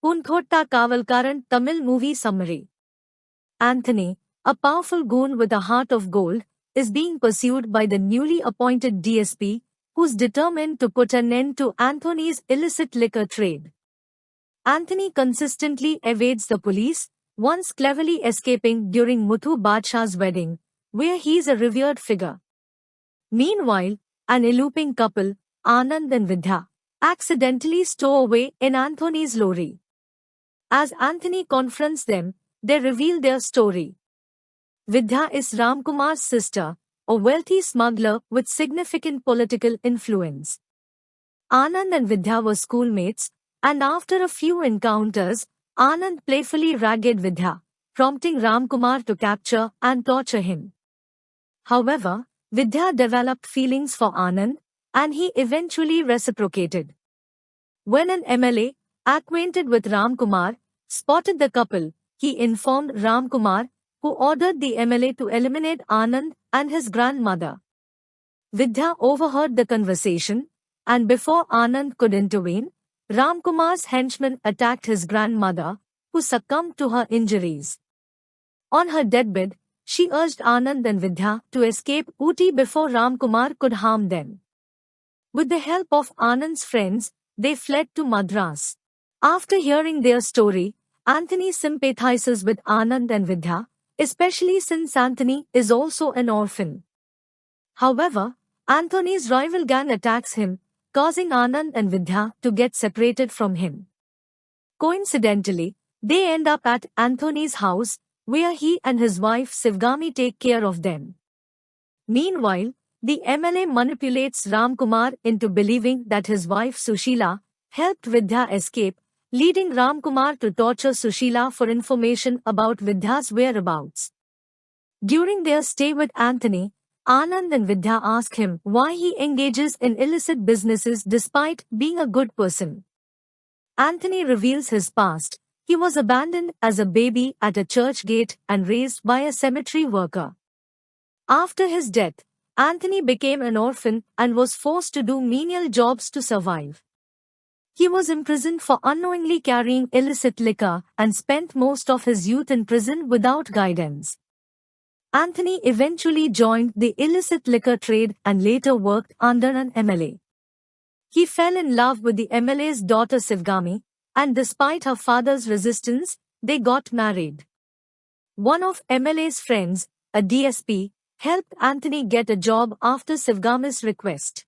Punthotta Kavalkaran Tamil movie summary. Anthony, a powerful goon with a heart of gold, is being pursued by the newly appointed DSP, who's determined to put an end to Anthony's illicit liquor trade. Anthony consistently evades the police, once cleverly escaping during Muthu Badshah's wedding, where he's a revered figure. Meanwhile, an eloping couple, Anand and Vidya, accidentally stow away in Anthony's lorry. As Anthony confronts them, they reveal their story. Vidya is Ramkumar's sister, a wealthy smuggler with significant political influence. Anand and Vidya were schoolmates, and after a few encounters, Anand playfully ragged Vidya, prompting Ramkumar to capture and torture him. However, Vidya developed feelings for Anand, and he eventually reciprocated. When an MLA, acquainted with Ramkumar, spotted the couple, he informed Ramkumar, who ordered the MLA to eliminate Anand and his grandmother. Vidya overheard the conversation, and before Anand could intervene, Ramkumar's henchman attacked his grandmother, who succumbed to her injuries. On her deathbed, she urged Anand and Vidya to escape Ooty before Ramkumar could harm them. With the help of Anand's friends, they fled to Madras. After hearing their story, Anthony sympathizes with Anand and Vidya, especially since Anthony is also an orphan. However, Anthony's rival gang attacks him, causing Anand and Vidya to get separated from him. Coincidentally, they end up at Anthony's house, where he and his wife Sivgami take care of them. Meanwhile, the MLA manipulates Ramkumar into believing that his wife Sushila helped Vidya escape, leading Ramkumar to torture Sushila for information about Vidya's whereabouts. During their stay with Anthony, Anand and Vidya ask him why he engages in illicit businesses despite being a good person. Anthony reveals his past. He was abandoned as a baby at a church gate and raised by a cemetery worker. After his death, Anthony became an orphan and was forced to do menial jobs to survive. He was imprisoned for unknowingly carrying illicit liquor and spent most of his youth in prison without guidance. Anthony eventually joined the illicit liquor trade and later worked under an MLA. He fell in love with the MLA's daughter Sivgami, and despite her father's resistance, they got married. One of MLA's friends, a DSP, helped Anthony get a job after Sivgami's request.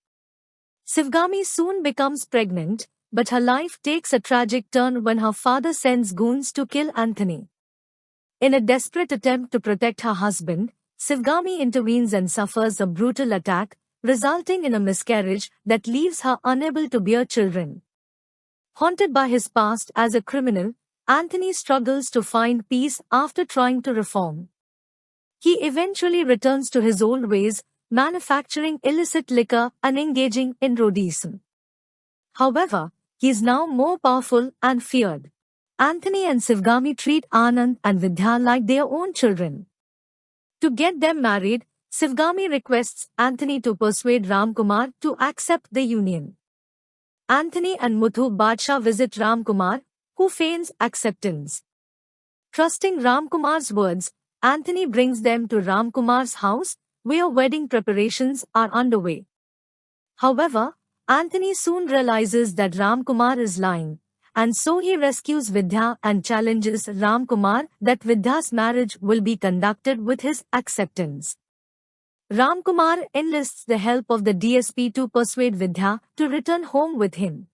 Sivgami soon becomes pregnant, but her life takes a tragic turn when her father sends goons to kill Anthony. In a desperate attempt to protect her husband, Sivgami intervenes and suffers a brutal attack, resulting in a miscarriage that leaves her unable to bear children. Haunted by his past as a criminal, Anthony struggles to find peace after trying to reform. He eventually returns to his old ways, manufacturing illicit liquor and engaging in rhodism. However, he is now more powerful and feared. Anthony and Sivgami treat Anand and Vidya like their own children. To get them married, Sivgami requests Anthony to persuade Ramkumar to accept the union. Anthony and Muthu Badshah visit Ramkumar, who feigns acceptance. Trusting Ramkumar's words, Anthony brings them to Ramkumar's house, where wedding preparations are underway. However, Anthony soon realizes that Ramkumar is lying, and so he rescues Vidya and challenges Ramkumar that Vidya's marriage will be conducted with his acceptance. Ramkumar enlists the help of the DSP to persuade Vidya to return home with him.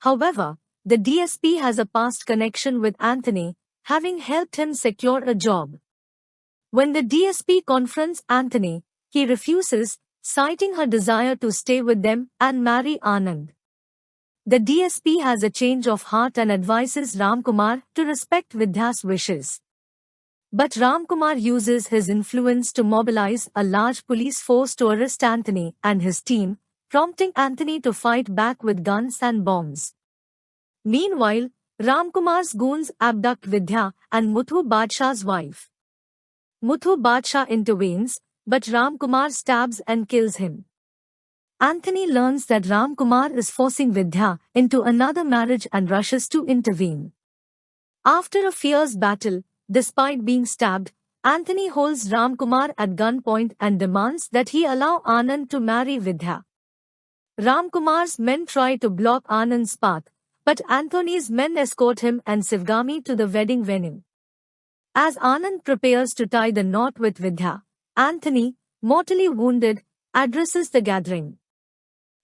However, the DSP has a past connection with Anthony, having helped him secure a job. When the DSP confronts Anthony, he refuses, citing her desire to stay with them and marry Anand. The DSP has a change of heart and advises Ramkumar to respect Vidya's wishes. But Ramkumar uses his influence to mobilize a large police force to arrest Anthony and his team, prompting Anthony to fight back with guns and bombs. Meanwhile, Ramkumar's goons abduct Vidya and Muthu Badshah's wife. Muthu Badshah intervenes, but Ramkumar stabs and kills him. Anthony learns that Ramkumar is forcing Vidya into another marriage and rushes to intervene. After a fierce battle, despite being stabbed, Anthony holds Ramkumar at gunpoint and demands that he allow Anand to marry Vidya. Ramkumar's men try to block Anand's path, but Anthony's men escort him and Sivgami to the wedding venue. As Anand prepares to tie the knot with Vidya, Anthony, mortally wounded, addresses the gathering.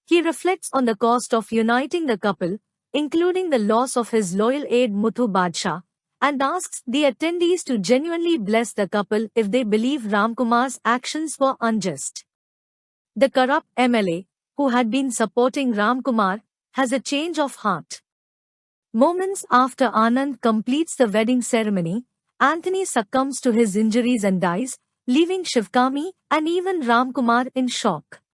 He reflects on the cost of uniting the couple, including the loss of his loyal aide Muthu Badshah, and asks the attendees to genuinely bless the couple if they believe Ramkumar's actions were unjust. The corrupt MLA, who had been supporting Ramkumar, has a change of heart. Moments after Anand completes the wedding ceremony, Anthony succumbs to his injuries and dies, leaving Shivgami and even Ramkumar in shock.